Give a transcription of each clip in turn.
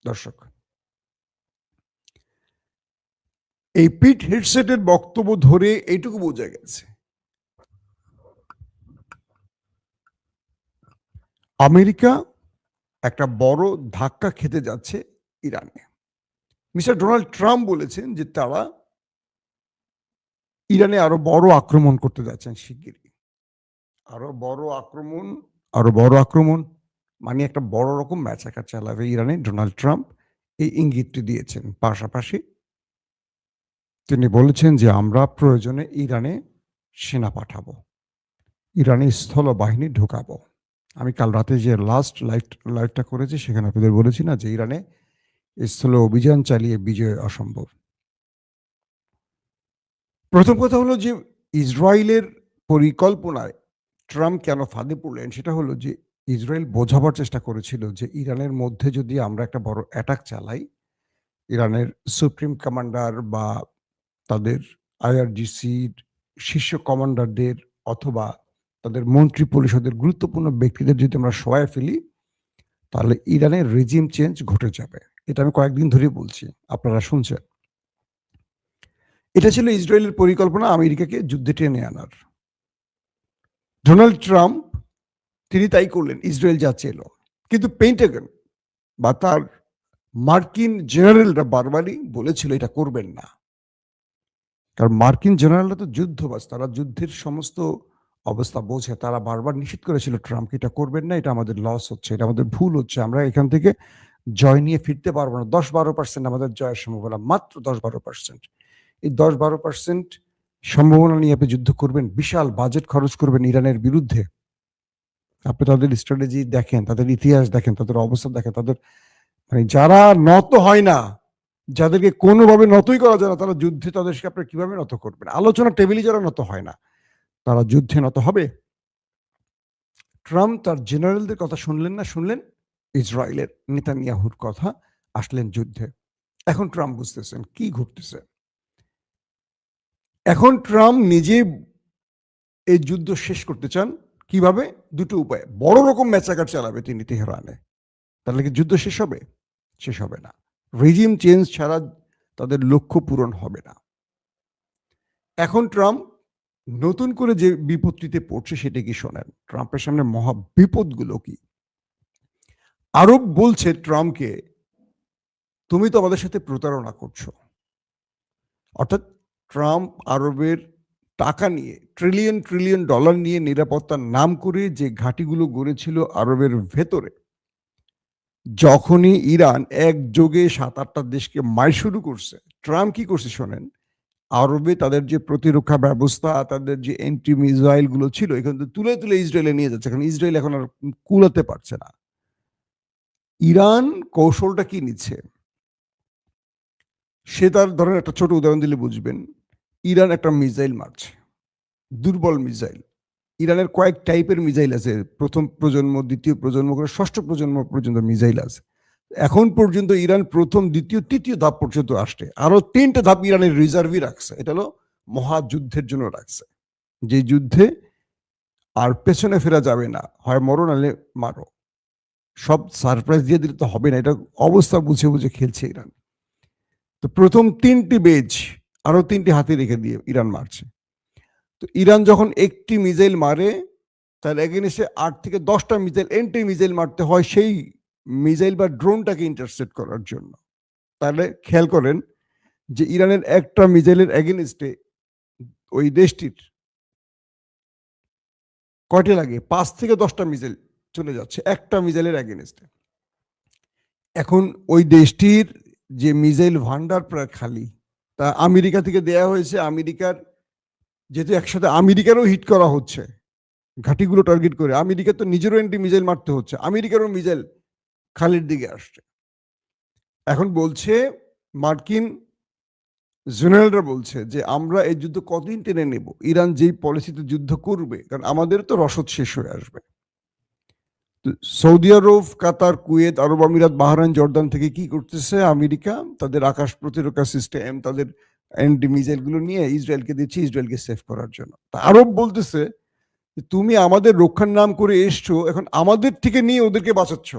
দর্শক, এই পিট হেডসেটের বক্তব্য ধরে এইটুকু বোঝা গেছে, আমেরিকা একটা বড় ধাক্কা খেতে যাচ্ছে ইরানে। মিস্টার ডোনাল্ড ট্রাম্প বলেছেন যে তারা ইরানে আরো বড় আক্রমণ করতে যাচ্ছেন শিগগিরই। আরো বড় আক্রমণ মানে একটা বড় রকম ম্যাচাকার চালাবে ইরানে ডোনাল্ড ট্রাম্প এই ইঙ্গিতটি দিয়েছেন। পাশাপাশি তিনি বলেছেন যে আমরা প্রয়োজনে ইরানে সেনা পাঠাবো, ইরানে স্থল বাহিনী ঢোকাবো। আমি কাল রাতে যে লাস্ট লাইভটা করেছি সেখানে আপনাদের বলেছি না যে ইরানে স্থল অভিযান চালিয়ে বিজয় অসম্ভব। প্রথম কথা হলো যে ইসরায়েলের পরিকল্পনায় ট্রাম্প কেন ফাঁদে পড়লেন, সেটা হলো যে ইসরায়েল বোঝাবার চেষ্টা করেছিল যে ইরানের মধ্যে যদি আমরা একটা বড় অ্যাটাক চালাই, ইরানের সুপ্রিম কমান্ডার বা তাদের আইআরজিসির শীর্ষ কমান্ডারদের অথবা তাদের মন্ত্রী পরিষদের গুরুত্বপূর্ণ ব্যক্তিদের যদি আমরা সহায় ফেলি, তাহলে ইরানের রেজিম চেঞ্জ ঘটে যাবে। এটা আমি কয়েকদিন ধরে বলছি, আপনারা শুনছেন। এটা ছিল ইসরায়েলের পরিকল্পনা আমেরিকাকে যুদ্ধে টেনে আনার। ডোনাল্ড ট্রাম্প তিনি তাই করলেন, ইসরায়েল যা চেল। কিন্তু পেন্টাগন বা তার মার্কিন জেনারেলরা বারবারই বলেছিল এটা করবেন না, কারণ মার্কিন জেনারেলরা তো যুদ্ধবাজ, তারা যুদ্ধের সমস্ত অবস্থা বোঝে। তারা বারবার নিষেধ করেছিল ট্রাম্পকে এটা করবেন না, এটা আমাদের লস হচ্ছে, এটা আমাদের ভুল হচ্ছে, আমরা এখান থেকে জয় নিয়ে ফিরতে পারবো না। 10-12% আমাদের জয়ের সম্ভাবনা, মাত্র 10-12%। এই 10-12% সম্ভাবনা নিয়ে আপনি যুদ্ধ করবেন, বিশাল বাজেট খরচ করবেন ইরানের বিরুদ্ধে। আপনি তাদের স্ট্র্যাটেজি দেখেন, তাদের ইতিহাস দেখেন, তাদের অবস্থা দেখেন, তাদের মানে যারা নত হয় না, যাদেরকে কোনোভাবে নতই করা যায় না, তারা যুদ্ধে তাদেরকে আপনি কিভাবে নত করবেন? আলোচনা টেবিলে যারা নত হয় না, তারা যুদ্ধে নত হবে? ট্রাম্প তার জেনারেলদের কথা শুনলেন না, শুনলেন ইসরায়েলের নেতানিয়াহুর কথা, আসলেন যুদ্ধে। এখন ট্রাম্প বুঝতেছেন কি ঘটতেছে। এখন ট্রাম্প নিজে এই যুদ্ধ শেষ করতে চান। কিভাবে? দুটো উপায়। বড় রকম ম্যাচাকার চালাবে তিনি তেহরানে, তাহলে কি যুদ্ধ শেষ হবে? শেষ হবে না। রেজিম চেঞ্জ ছাড়া তাদের লক্ষ্য পূরণ হবে না। এখন ট্রাম্প নতুন করে যে বিপত্তিতে পড়ছে সেটা কি শোনেন। ট্রাম্পের সামনে মহা বিপদগুলো কি? আরব বলছে ট্রাম্পকে, তুমি তো আমাদের সাথে প্রতারণা করছো। অর্থাৎ ট্রাম্প আরবের টাকা নিয়ে ট্রিলিয়ন ট্রিলিয়ন ডলার নিয়ে নিরাপত্তার নাম করে যে ঘাঁটিগুলো গড়েছিল আরবের ভেতরে, যখনই ইরান একযোগে 7-8টা দেশকে মার শুরু করছে, ট্রাম্প কি করছে শোনেন। আরবে তাদের যে প্রতিরক্ষা ব্যবস্থা, তাদের যে এন্টি মিসাইল গুলো ছিল, এখান থেকে তুলে তুলে ইসরায়েলে নিয়ে যাচ্ছে, কারণ ইসরায়েল এখন আর কুলাতে পারছে না। ইরান কৌশলটা কি নিচ্ছে, সে তার ধরেন একটা ছোট উদাহরণ দিলে বুঝবেন। ইরান একটা মিসাইল মারছে, দুর্বল মিসাইল। ইরানের কয়েক টাইপের মিসাইল আছে, প্রথম প্রজন্ম, দ্বিতীয় প্রজন্ম করে 6ষ্ঠ প্রজন্ম পর্যন্ত মিসাইল আছে। এখন পর্যন্ত ইরান প্রথম, দ্বিতীয়, তৃতীয় ধাপ পর্যন্ত আসছে। আরো 3টে ধাপ ইরানের রিজার্ভই রাখছে। এটা হলো মহাযুদ্ধের জন্য রাখছে, যে যুদ্ধে আর পেছনে ফেরা যাবে না, হয় মরো নাহলে মারো। সব সারপ্রাইজ দিয়ে দিলে তো হবে না, এটা অবস্থা বুঝে বুঝে খেলছে ইরান। তো প্রথম 3টি বেজ আরো 3টি হাতে রেখে দিয়ে ইরান মারছে। তো ইরান যখন একটি মিসাইল মারে, তার এগেইনস্টে 8 থেকে 10টা মিসাইল, এন্টি মিসাইল মারতে হয় সেই মিসাইল বা ড্রোনটাকে ইন্টারসেপ্ট করার জন্য। তাহলে খেয়াল করেন যে ইরানের একটা মিসাইলের এগেইনস্টে ওই দেশটির কয়টা লাগে? 5 থেকে 10টা মিসাইল চলে যাচ্ছে একটা মিসাইলের এগেইনস্টে। এখন ওই দেশটির যে মিসাইল ভান্ডার প্রায় খালি, তা আমেরিকা থেকে দেয়া হয়েছে। আমেরিকার যেহেতু একসাথে আমেরিকারও হিট করা হচ্ছে ঘাঁটিগুলো টার্গেট করে, আমেরিকা তো নিজেরও এন্টি মিসাইল মারতে হচ্ছে, আমেরিকারও মিসাইল খালির দিকে আসছে। এখন বলছে মার্কিন জেনারেলরা বলছে যে আমরা এই যুদ্ধ কতদিন টেনে নেব, ইরান যেই পলিসিতে যুদ্ধ করবে, কারণ আমাদের তো রসদ শেষ হয়ে আসবে। সৌদি আরব, কাতার, কুয়েত, আরব আমিরাত, বাহরাইন, জর্দান থেকে কি করতেছে আমেরিকা? তাদের আকাশ প্রতিরক্ষা সিস্টেম, তাদের অ্যান্টি মিসাইল গুলো নিয়ে ইসরায়েলকে দিচ্ছে, ইসরায়েলকে সেভ করার জন্য। আরব বলতেছে তুমি আমাদের রক্ষার নাম করে এসছো, এখন আমাদের থেকে নিয়ে ওদেরকে বাঁচাচ্ছ।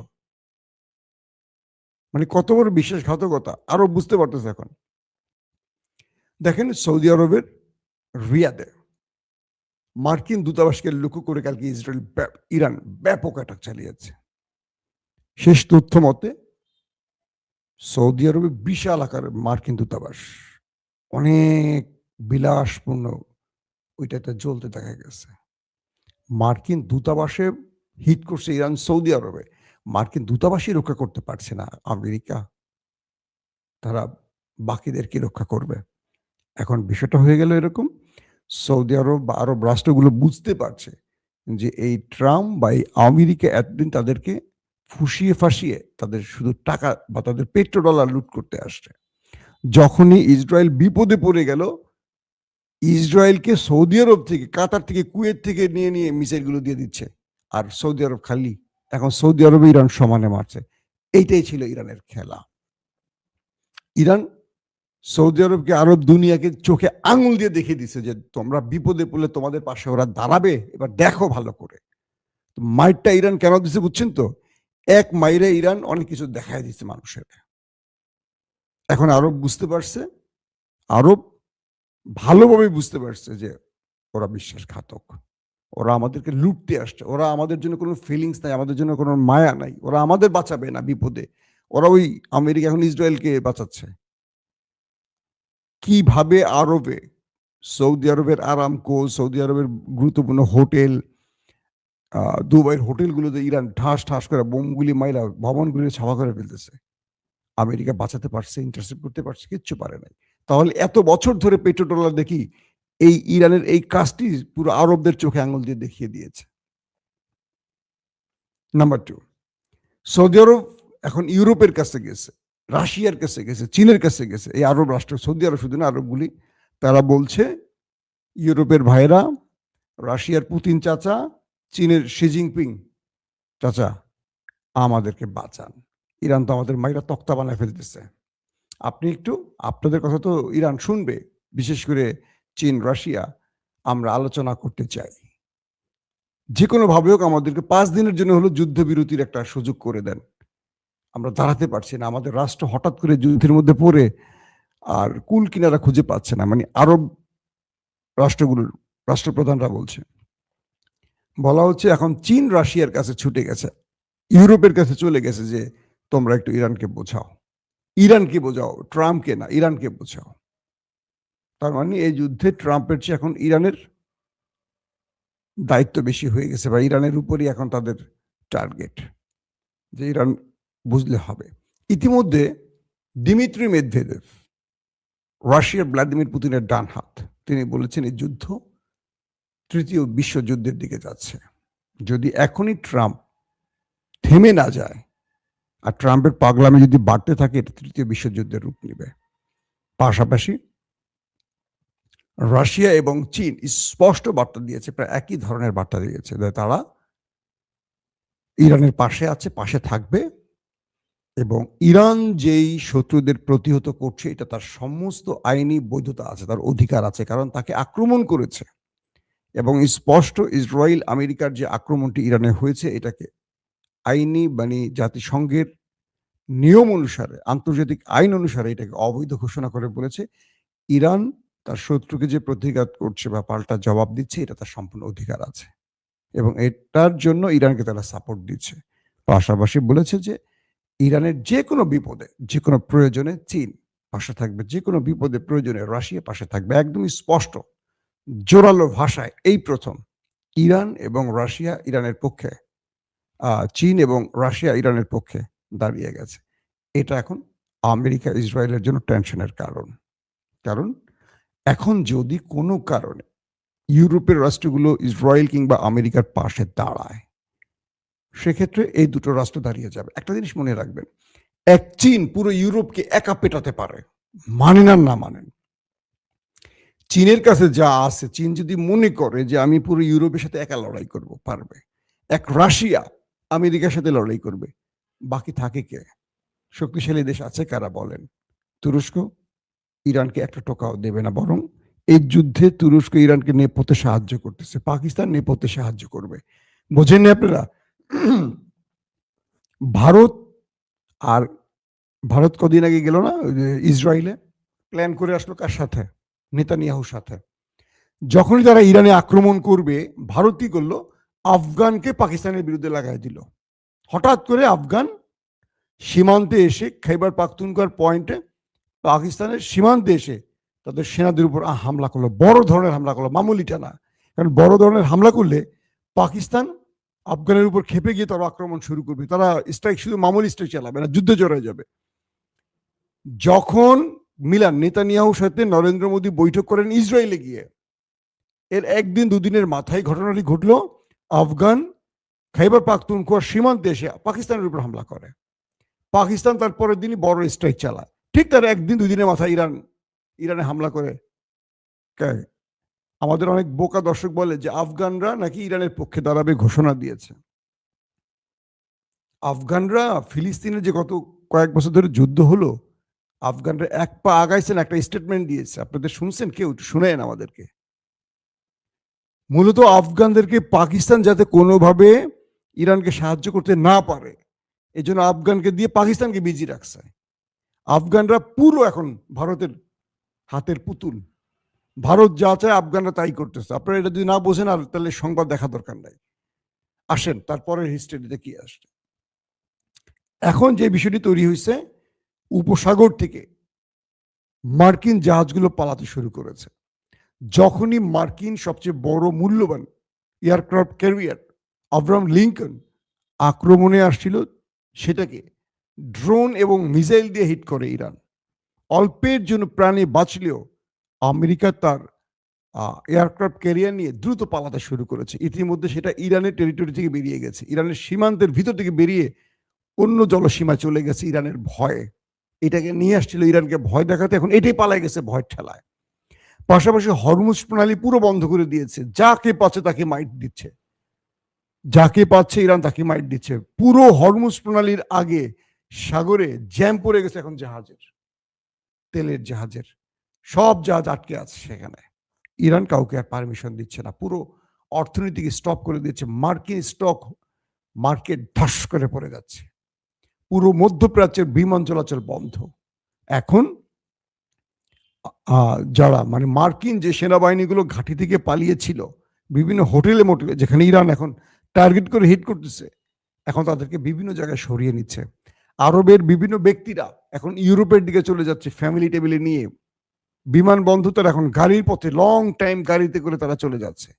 মানে কত বড় বিশ্বাসঘাতকতা আরো বুঝতে পারতেছে এখন। দেখেন সৌদি আরবের রিয়াদে মার্কিন দূতাবাসকে লক্ষ্য করে কালকে ইরান ব্যাপক অ্যাটাক চালিয়েছে। শেষ তথ্য মতে সৌদি আরবে বিশাল আকারের মার্কিন দূতাবাস অনেক বিলাসপূর্ণ ওইটাতে জ্বলতে দেখা গেছে। মার্কিন দূতাবাসে হিট করছে ইরান সৌদি আরবে, মার্কিন দূতাবাসই রক্ষা করতে পারছে না আমেরিকা, তারা বাকিদেরকে রক্ষা করবে। এখন বিষয়টা হয়ে গেল এরকম, সৌদি আরব বা আরব রাষ্ট্রগুলো বুঝতে পারছে যে এই ট্রাম্প বা এই আমেরিকা এতদিন তাদেরকে ফুসিয়ে ফাঁসিয়ে তাদের শুধু টাকা বা তাদের পেট্রো ডলার লুট করতে আসছে। যখনই ইসরায়েল বিপদে পড়ে গেল, ইসরায়েলকে সৌদি আরব থেকে, কাতার থেকে, কুয়েত থেকে নিয়ে নিয়ে মিসাইলগুলো দিয়ে দিচ্ছে, আর সৌদি আরব খালি। এখন সৌদি আরবে ইরান সমানে মারছে। এইটাই ছিল ইরানের খেলা। ইরান সৌদি আরবকে, আরব দুনিয়াকে চোখে আঙুল দিয়ে দেখিয়ে দিচ্ছে যে তোমরা বিপদে পড়লে তোমাদের পাশে ওরা দাঁড়াবে, এবার দেখো ভালো করে। মাইরটা ইরান কেন দিচ্ছে বুঝছেন তো? এক মাইরে ইরান অনেক কিছু দেখায় দিচ্ছে মানুষের। এখন আরব বুঝতে পারছে, আরব ভালোভাবে বুঝতে পারছে যে ওরা বিশ্বাসঘাতক, ওরা আমাদেরকে লুটতে আসছে, ওরা আমাদের জন্য কোনো ফিলিংস নাই, আমাদের জন্য কোনো মায়া নাই, ওরা আমাদের বাঁচাবে না বিপদে, ওরা ওই আমেরিকা এখন ইসরায়েলকে বাঁচাচ্ছে। কিভাবে আরবে, সৌদি আরবের আরামকো, সৌদি আরবের গুরুত্বপূর্ণ হোটেল, দুবাইয়ের হোটেলগুলোতে ইরান ঠাস ঠাস করে বোমগুলি মাইরা ভবনগুলি ছাওয়া করে ফেলতেছে। আমেরিকা বাঁচাতে পারছে, ইন্টারসেপ্ট করতে পারছে? কিচ্ছু পারে নাই। তাহলে এত বছর ধরে পেট্রো ডলার দেখি এই ইরানের এই কাজটি পুরো আরবদের চোখে আঙুল দিয়ে দেখিয়ে দিয়েছে। নাম্বার 2, সৌদি আরব এখন ইউরোপের কাছে গেছে, রাশিয়ার কাছে গেছে, চীনের কাছে গেছে। এই আরব রাষ্ট্র, সৌদি আরব শুধু না, আরবগুলি, তারা বলছে ইউরোপের ভাইরা, রাশিয়ার পুতিন চাচা, চীনের শি জিনপিং চাচা, আমাদেরকে বাঁচান, ইরান তো আমাদের মাইরা তক্তা বানায় ফেলতেছে। আপনি একটু, আপনাদের কথা তো ইরান শুনবে, বিশেষ করে চীন, রাশিয়া, আমরা আলোচনা করতে চাই, যে কোনো ভাবে হোক আমাদেরকে 5 দিনের জন্য হলো যুদ্ধবিরতির একটা সুযোগ করে দেন। আমরা দাঁড়াতে পারছি না, আমাদের রাষ্ট্র হঠাৎ করে যুদ্ধের মধ্যে পড়ে আর কুল কিনারা খুঁজে পাচ্ছে না। মানে আরব রাষ্ট্রগুলোর রাষ্ট্রপ্রধানরা বলছে, বলা হচ্ছে এখন চীন রাশিয়ার কাছে ছুটে গেছে, ইউরোপের কাছে চলে গেছে যে তোমরা একটু ইরানকে বোঝাও, ইরানকে বোঝাও, ট্রাম্পকে না, ইরানকে বোঝাও। তার মানে এই যুদ্ধে ট্রাম্পের চেয়ে এখন ইরানের দায়িত্ব বেশি হয়ে গেছে, বা ইরানের উপরই এখন তাদের টার্গেট, যে ইরান বুঝলে হবে। ইতিমধ্যে দিমিত্রি মেদভেদেভ, রাশিয়ার ভ্লাদিমির পুতিনের ডান হাত, তিনি বলেছেন এই যুদ্ধ তৃতীয় বিশ্বযুদ্ধের দিকে যাচ্ছে। যদি এখনই ট্রাম্প থেমে না যায় আর ট্রাম্পের পাগলামি যদি বাড়তে থাকে, এটা তৃতীয় বিশ্বযুদ্ধের রূপ নেবে। পাশাপাশি রাশিয়া এবং চীন স্পষ্ট বার্তা দিয়েছে, প্রায় একই ধরনের বার্তা দিয়েছে, যে তারা ইরানের পাশে আছে, পাশে থাকবে, এবং ইরান যেই শত্রুদের প্রতিহত করছে এটা তার সমস্ত আইনি বৈধতা আছে, তার অধিকার আছে, কারণ তাকে আক্রমণ করেছে। এবং স্পষ্ট ইসরায়েল আমেরিকার যে আক্রমণটি ইরানে হয়েছে, এটাকে আইনি, মানে জাতিসংঘের নিয়ম অনুসারে, আন্তর্জাতিক আইন অনুসারে এটাকে অবৈধ ঘোষণা করে বলেছে ইরান তার শত্রুকে যে প্রতিঘাত করছে বা পাল্টা জবাব দিচ্ছে, এটা তার সম্পূর্ণ অধিকার আছে, এবং এটার জন্য ইরানকে তারা সাপোর্ট দিচ্ছে। পাশাপাশি বলেছে যে ইরানের যে কোনো বিপদে, যে কোনো প্রয়োজনে চীন পাশে থাকবে, যে কোনো বিপদে প্রয়োজনে রাশিয়া পাশে থাকবে। একদমই স্পষ্ট জোরালো ভাষায় এই প্রথম ইরান এবং রাশিয়া ইরানের পক্ষে, চীন এবং রাশিয়া ইরানের পক্ষে দাঁড়িয়ে গেছে। এটা এখন আমেরিকা ইসরায়েলের জন্য টেনশনের কারণ। কারণ এখন যদি কোনো কারণে ইউরোপের রাষ্ট্রগুলো ইসরায়েল কিংবা আমেরিকার পাশে দাঁড়ায়, সেক্ষেত্রে এই দুটো রাষ্ট্র দাঁড়িয়ে যাবে। একটা জিনিস মনে রাখবেন, এক চীন পুরো ইউরোপকে একা পেটাতে পারে, মানেন আর না মানেন। চীনের কাছে যা আছে, চীন যদি মনে করে যে আমি পুরো ইউরোপের সাথে একা লড়াই করব, পারবে। এক রাশিয়া আমেরিকার সাথে লড়াই করবে, বাকি থাকে কে? শক্তিশালী দেশ আছে কারা বলেন? তুরস্ক ইরানকে একটা টোকাও দেবে না, বরং এই যুদ্ধে তুরস্ক ইরানকে নেপথ্যে সাহায্য করতেছে, পাকিস্তান নেপথ্যে সাহায্য করবে। বোঝেননি আপনারা? ভারত আর ভারত কদিন আগে গেল না ওই যে ইসরায়েলে, প্ল্যান করে আসলো কার সাথে? নেতানিয়াহুর সাথে। যখনই তারা ইরানে আক্রমণ করবে, ভারত কি করলো? আফগানকে পাকিস্তানের বিরুদ্ধে লাগাই দিল। হঠাৎ করে আফগান সীমান্তে এসে খাইবার পাখতুনখোয়ার পয়েন্টে পাকিস্তানের সীমান্তে এসে তাদের সেনাদের উপর হামলা করলো, বড় ধরনের হামলা করলো, মামুলিটা না। কারণ বড় ধরনের হামলা করলে পাকিস্তান আফগানের উপর খেপে গিয়ে তারা আক্রমণ শুরু করবে, তারা স্ট্রাইক শুধু মামুলি স্ট্রাইক চালাবে না, যুদ্ধে জড়ায় যাবে। যখন মিলান নেতানিয়াহুর সাথে নরেন্দ্র মোদী বৈঠক করেন ইসরায়েলে গিয়ে, এর একদিন দুদিনের মাথায় ঘটনাটি ঘটলো, আফগান খাইবার পাখতুনখোয়ার সীমান্তে এসে পাকিস্তানের উপর হামলা করে। পাকিস্তান তার পরের দিনই বড় স্ট্রাইক চালায়। ঠিক তার একদিন দুদিনের মাথায় ইরানে হামলা করে। আমাদের অনেক বোকা দর্শক বলে যে আফগানরা নাকি ইরানের পক্ষে দাঁড়াবে ঘোষণা দিয়েছে। আফগানরা ফিলিস্তিনের যে গত কয়েক বছর ধরে যুদ্ধ হলো, আফগানরা এক পা আগাইছেন, একটা স্টেটমেন্ট দিয়েছে। আপনাদের শুনছেন কেউ? শুনেন আমাদেরকে। মূলত আফগানদেরকে পাকিস্তান যাতে কোনোভাবে ইরানকে সাহায্য করতে না পারে, এই জন্য আফগানকে দিয়ে পাকিস্তানকে বিজি রাখছে। আফগানরা পুরো এখন ভারতের হাতের পুতুল। ভারত যা চায় আফগানরা তাই করতেছে। আপনারা এটা যদি না বোঝেন আর তাহলে সংবাদ দেখা দরকার নাই। আসেন তারপরের হিস্ট্রিতে কি আসছে। এখন যে বিষয়টি তৈরি হয়েছে, উপসাগর থেকে মার্কিন জাহাজগুলো পালাতে শুরু করেছে। যখনই মার্কিন সবচেয়ে বড় মূল্যবান এয়ারক্রাফট ক্যারিয়ার আব্রাহাম লিঙ্কন আক্রমণে আসছিল, সেটাকে ড্রোন এবং মিসাইল দিয়ে হিট করে ইরান। অল্পের জন্য প্রাণে বাঁচলেও আমেরিকা তার এয়ারক্রাফট ক্যারিয়ার নিয়ে দ্রুত পালাতে শুরু করেছে। ইতিমধ্যে সেটা ইরানের টেরিটরি থেকে বেরিয়ে গেছে, ইরানের সীমান্তের ভিতর থেকে বেরিয়ে অন্য জলসীমায় চলে গেছে ইরানের ভয়ে। এটাকে নিয়ে আসছিল ইরানকে ভয় দেখাতে, এখন এটাই পালাই গেছে ভয়ের ঠেলায়। পাশাপাশি হরমুজ প্রণালী পুরো বন্ধ করে দিয়েছে, যাকে পাচ্ছে তাকে মাইট দিচ্ছে, যাকে পাচ্ছে ইরান তাকে মাইট দিচ্ছে। পুরো হরমুজ প্রণালীর আগে সাগরে জ্যাম পড়ে গেছে এখন জাহাজের, তেলের জাহাজের, সব জাহাজ আটকে আছে সেখানে। ইরান কাউকে আর পারমিশন দিচ্ছে না, পুরো অর্থনীতিকে স্টপ করে দিচ্ছে। মার্কিন স্টক মার্কেট ধাস করে পড়ে যাচ্ছে, পুরো মধ্যপ্রাচ্যের বিমান চলাচল বন্ধ। এখন যারা মানে মার্কিন যে সেনাবাহিনীগুলো ঘাঁটি থেকে পালিয়েছিল বিভিন্ন হোটেলে মোটেলে, যেখানে ইরান এখন টার্গেট করে হিট করতেছে, এখন তাদেরকে বিভিন্ন জায়গায় সরিয়ে নিচ্ছে। আরবের বিভিন্ন ব্যক্তিরা এখন ইউরোপের দিকে চলে যাচ্ছে ফ্যামিলি টেবিলে নিয়ে, বিমানবন্দর এখন গাড়ির পথে, লং টাইম গাড়িতে করে তারা চলে যাচ্ছে।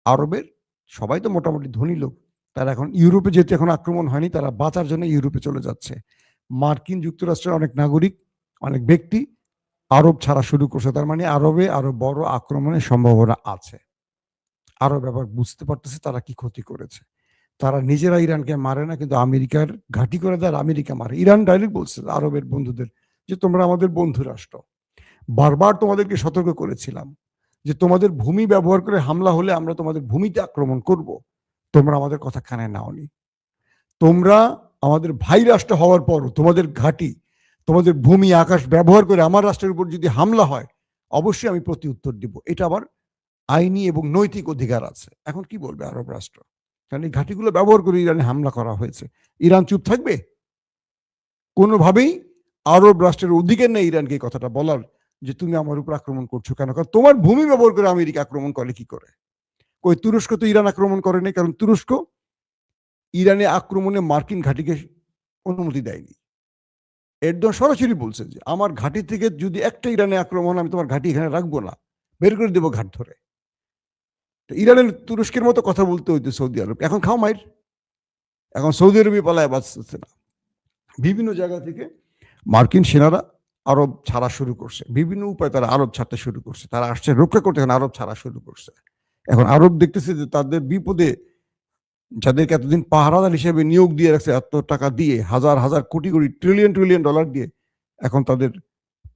আরবের সবাই তো মোটামুটি ধনী লোক, তারা এখন ইউরোপে যেতে এখন আক্রমণ হয়নি, তারা বাঁচার জন্য ইউরোপে চলে যাচ্ছে। মার্কিন যুক্তরাষ্ট্রের অনেক নাগরিক, অনেক ব্যক্তি আরব ছাড়া শুরু করছে। তার মানে আরবে আরো বড় আক্রমণের সম্ভাবনা আছে। আরব এবার বুঝতে পারতেছে তারা কি ক্ষতি করেছে। তারা নিজেরা ইরানকে মারে না, কিন্তু আমেরিকার ঘাঁটি করে দেয়, আমেরিকা মারে। ইরান ডাইরেক্ট বলছে আরবের বন্ধুদের যে তোমরা আমাদের বন্ধু রাষ্ট্র, বারবার তোমাদেরকে সতর্ক করেছিলাম যে তোমাদের ভূমি ব্যবহার করে হামলা হলে আমরা তোমাদের ভূমিতে আক্রমণ করব, তোমরা আমাদের কথা কানে নাওনি। তোমরা আমাদের ভাই রাষ্ট্র হওয়ার পর তোমাদের ঘাঁটি, তোমাদের ভূমি আকাশ ব্যবহার করে আমার রাষ্ট্রের উপর যদি হামলা হয়, অবশ্যই আমি প্রতি উত্তর দিব। এটা আবার আইনি এবং নৈতিক অধিকার আছে। এখন কি বলবে আরব রাষ্ট্র? কারণ এই ঘাঁটিগুলো ব্যবহার করে ইরানে হামলা করা হয়েছে। ইরান চুপ থাকবে? কোনোভাবেই আরব রাষ্ট্রের অধিকার নেই ইরানকে এই কথাটা বলার যে তুমি আমার উপর আক্রমণ করছো কেন। কারণ তোমার ভূমি ব্যবহার করে আমেরিকা আক্রমণ করে কি করে? কই তুরস্ক তো ইরান আক্রমণ করেনি, কারণ তুরস্ক ইরানে আক্রমণে মার্কিন ঘাঁটিকে অনুমতি দেয়নি। এরদোয়ান সরাসরি বলছে যে আমার ঘাঁটি থেকে যদি একটা ইরানে আক্রমণ, আমি তোমার ঘাঁটি এখানে রাখবো না, বের করে দেবো ঘাট ধরে। ইরানের তুরস্কের মতো কথা বলতে হইতো সৌদি আরব। এখন খাও মাইর, এখন সৌদি আরবে পালায় বাঁচতেছে না। বিভিন্ন জায়গা থেকে মার্কিন সেনারা আরব ছাড়া শুরু করছে, বিভিন্ন উপায়ে তারা আরব ছাড়তে শুরু করছে। তারা আসছে রক্ষা করতে, এখন আরব ছাড়া শুরু করছে। এখন আরব দেখতেছে যে তাদের বিপদে যাদেরকে এতদিন পাহারাদার হিসেবে নিয়োগ দিয়ে রাখছে, এত টাকা দিয়ে, হাজার হাজার crore crore trillion trillion dollar দিয়ে, এখন তাদের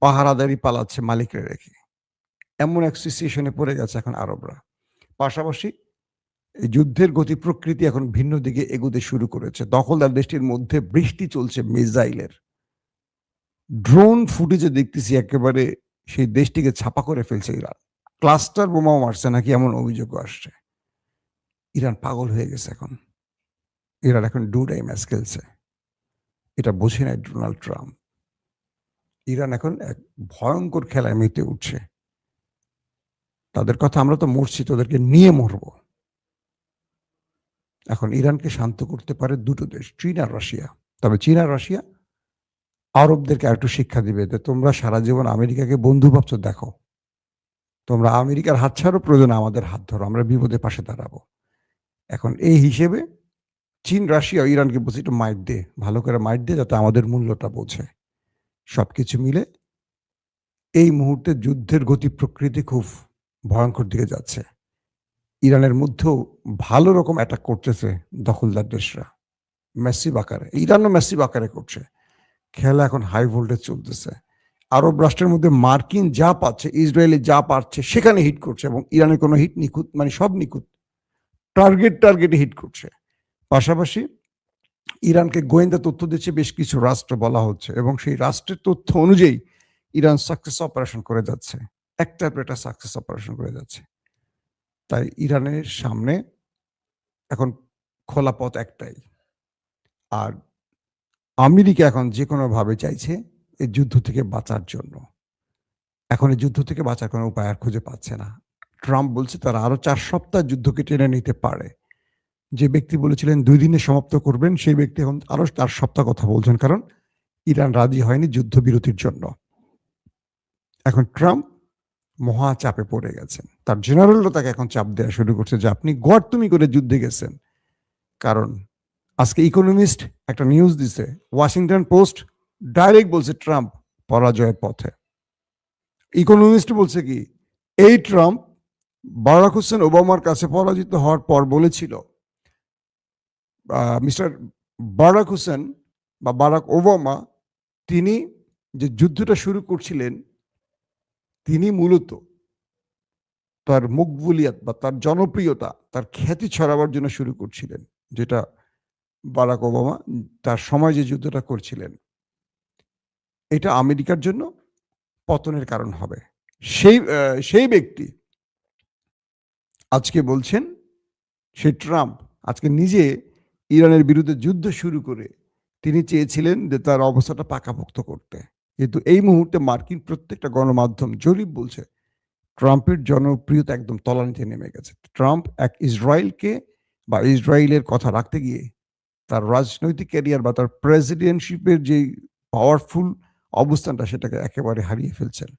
পাহারাদারি পালাচ্ছে মালিকরা রেখে। এমন এক সিচুয়েশনে পড়ে গেছে এখন আরবরা। পাশাপাশি এই যুদ্ধের গতি প্রকৃতি এখন ভিন্ন দিকে এগোতে শুরু করেছে। দখলদার দেশটির মধ্যে বৃষ্টি চলছে মিসাইলের। ড্রোন ফুটেজে দেখতেছি একেবারে সেই দেশটিকে ছাপা করে ফেলছে ইরান। ক্লাস্টার বোমাও মারছে নাকি, এমন অভিযোগও আসছে। ইরান পাগল হয়ে গেছে এখন। ইরান এখন ডু ডাই ম্যাচ খেলছে। এটা বোঝে নাই ডোনাল্ড ট্রাম্প। ইরান এখন এক ভয়ঙ্কর খেলায় মেতে উঠছে। তাদের কথা আমরা তো মরছি, তোদেরকে নিয়ে মরবো। এখন ইরানকে শান্ত করতে পারে দুটো দেশ, চীন আর রাশিয়া। তবে চীন আর রাশিয়া আরবদেরকে আরেকটু শিক্ষা দিবে যে তোমরা সারা জীবন আমেরিকাকে বন্ধু ভাবছো, দেখো তোমরা আমেরিকার হাত ছাড়ো, প্রয়োজনে আমাদের হাত ধরো, আমরা বিপদে পাশে দাঁড়াবো। এখন এই হিসেবে চীন রাশিয়া ইরানকে বলছে একটু মাইট দে, ভালো করে মাইট দে, যাতে আমাদের মূল্যটা বোঝে। সবকিছু মিলে এই মুহূর্তে যুদ্ধের গতি প্রকৃতি খুব ভয়ঙ্কর দিকে যাচ্ছে। ইরানের মধ্যেও ভালো রকম অ্যাটাক করতেছে দখলদার দেশরা, ম্যাসিভ আকারে। ইরানও ম্যাসিভ আকারে করছে। খেলা এখন হাই ভোল্টেজ চলতেছে। আরব রাষ্ট্রের মধ্যে মার্কিন যা পাচ্ছে, ইসরায়েলি যা পাচ্ছে সেখানে হিট করছে, এবং ইরানের কোনো হিট নিখুঁত, মানে সব নিখুঁত, টার্গেটে হিট করছে। পাশাপাশি ইরানকে গোয়েন্দা তথ্য দিচ্ছে বেশ কিছু রাষ্ট্র বলা হচ্ছে, এবং সেই রাষ্ট্রের তথ্য অনুযায়ী ইরান সাকসেস অপারেশন করে যাচ্ছে, একটার পর একটা সাকসেস অপারেশন করে যাচ্ছে। তাই ইরানের সামনে এখন খোলা পথ একটাই। আর আমেরিকা এখন যে কোনোভাবে চাইছে এই যুদ্ধ থেকে বাঁচার জন্য। এখন এই যুদ্ধ থেকে বাঁচার কোনো উপায় আর খুঁজে পাচ্ছে না। ট্রাম্প বলছে তারা আরো 4 সপ্তাহ যুদ্ধকে টেনে নিতে পারে। যে ব্যক্তি বলেছিলেন 2 দিনে সমাপ্ত করবেন, সেই ব্যক্তি এখন আরো 4 সপ্তাহ কথা বলছেন, কারণ ইরান রাজি হয়নি যুদ্ধবিরতির জন্য। এখন ট্রাম্প মহা চাপে পড়ে গেছেন। তার জেনারেলরা তাকে এখন চাপ দেওয়া শুরু করছে যে আপনি গড়তুমি করে যুদ্ধে গেছেন। কারণ আজকে ইকোনমিস্ট একটা নিউজ দিছে, ওয়াশিংটন পোস্ট ডাইরেক্ট বলছে ট্রাম্প পরাজয়ের পথে। ইকোনমিস্ট বলছে কি, এই ট্রাম্প বারাক হোসেন ওবামার কাছে পরাজিত হওয়ার পর বলেছিল, মিস্টার বারাক হোসেন বা বারাক ওবামা, তিনি যে যুদ্ধটা শুরু করছিলেন, তিনি মূলত তার মকবুলিয়াত বা তার জনপ্রিয়তা, তার খ্যাতি ছড়াবার জন্য শুরু করছিলেন, যেটা বারাক ওবামা তার সময় যে যুদ্ধটা করছিলেন, এটা আমেরিকার জন্য পতনের কারণ হবে। সেই ব্যক্তি আজকে বলছেন, সেই ট্রাম্প আজকে নিজে ইরানের বিরুদ্ধে যুদ্ধ শুরু করে তিনি চেয়েছিলেন যে তার অবস্থাটা পাকাপোক্ত করতে। কিন্তু এই মুহূর্তে মার্কিন প্রত্যেকটা গণমাধ্যম জরিপ বলছে ট্রাম্পের জনপ্রিয়তা একদম তলানিতে নেমে গেছে। ট্রাম্প এক ইসরায়েলকে বা ইসরায়েলের কথা রাখতে গিয়ে তার রাজনৈতিক ক্যারিয়ার বা তার প্রেসিডেন্টশিপের যে পাওয়ারফুল অবস্থানটা, সেটাকে একেবারে হারিয়ে ফেলছেন।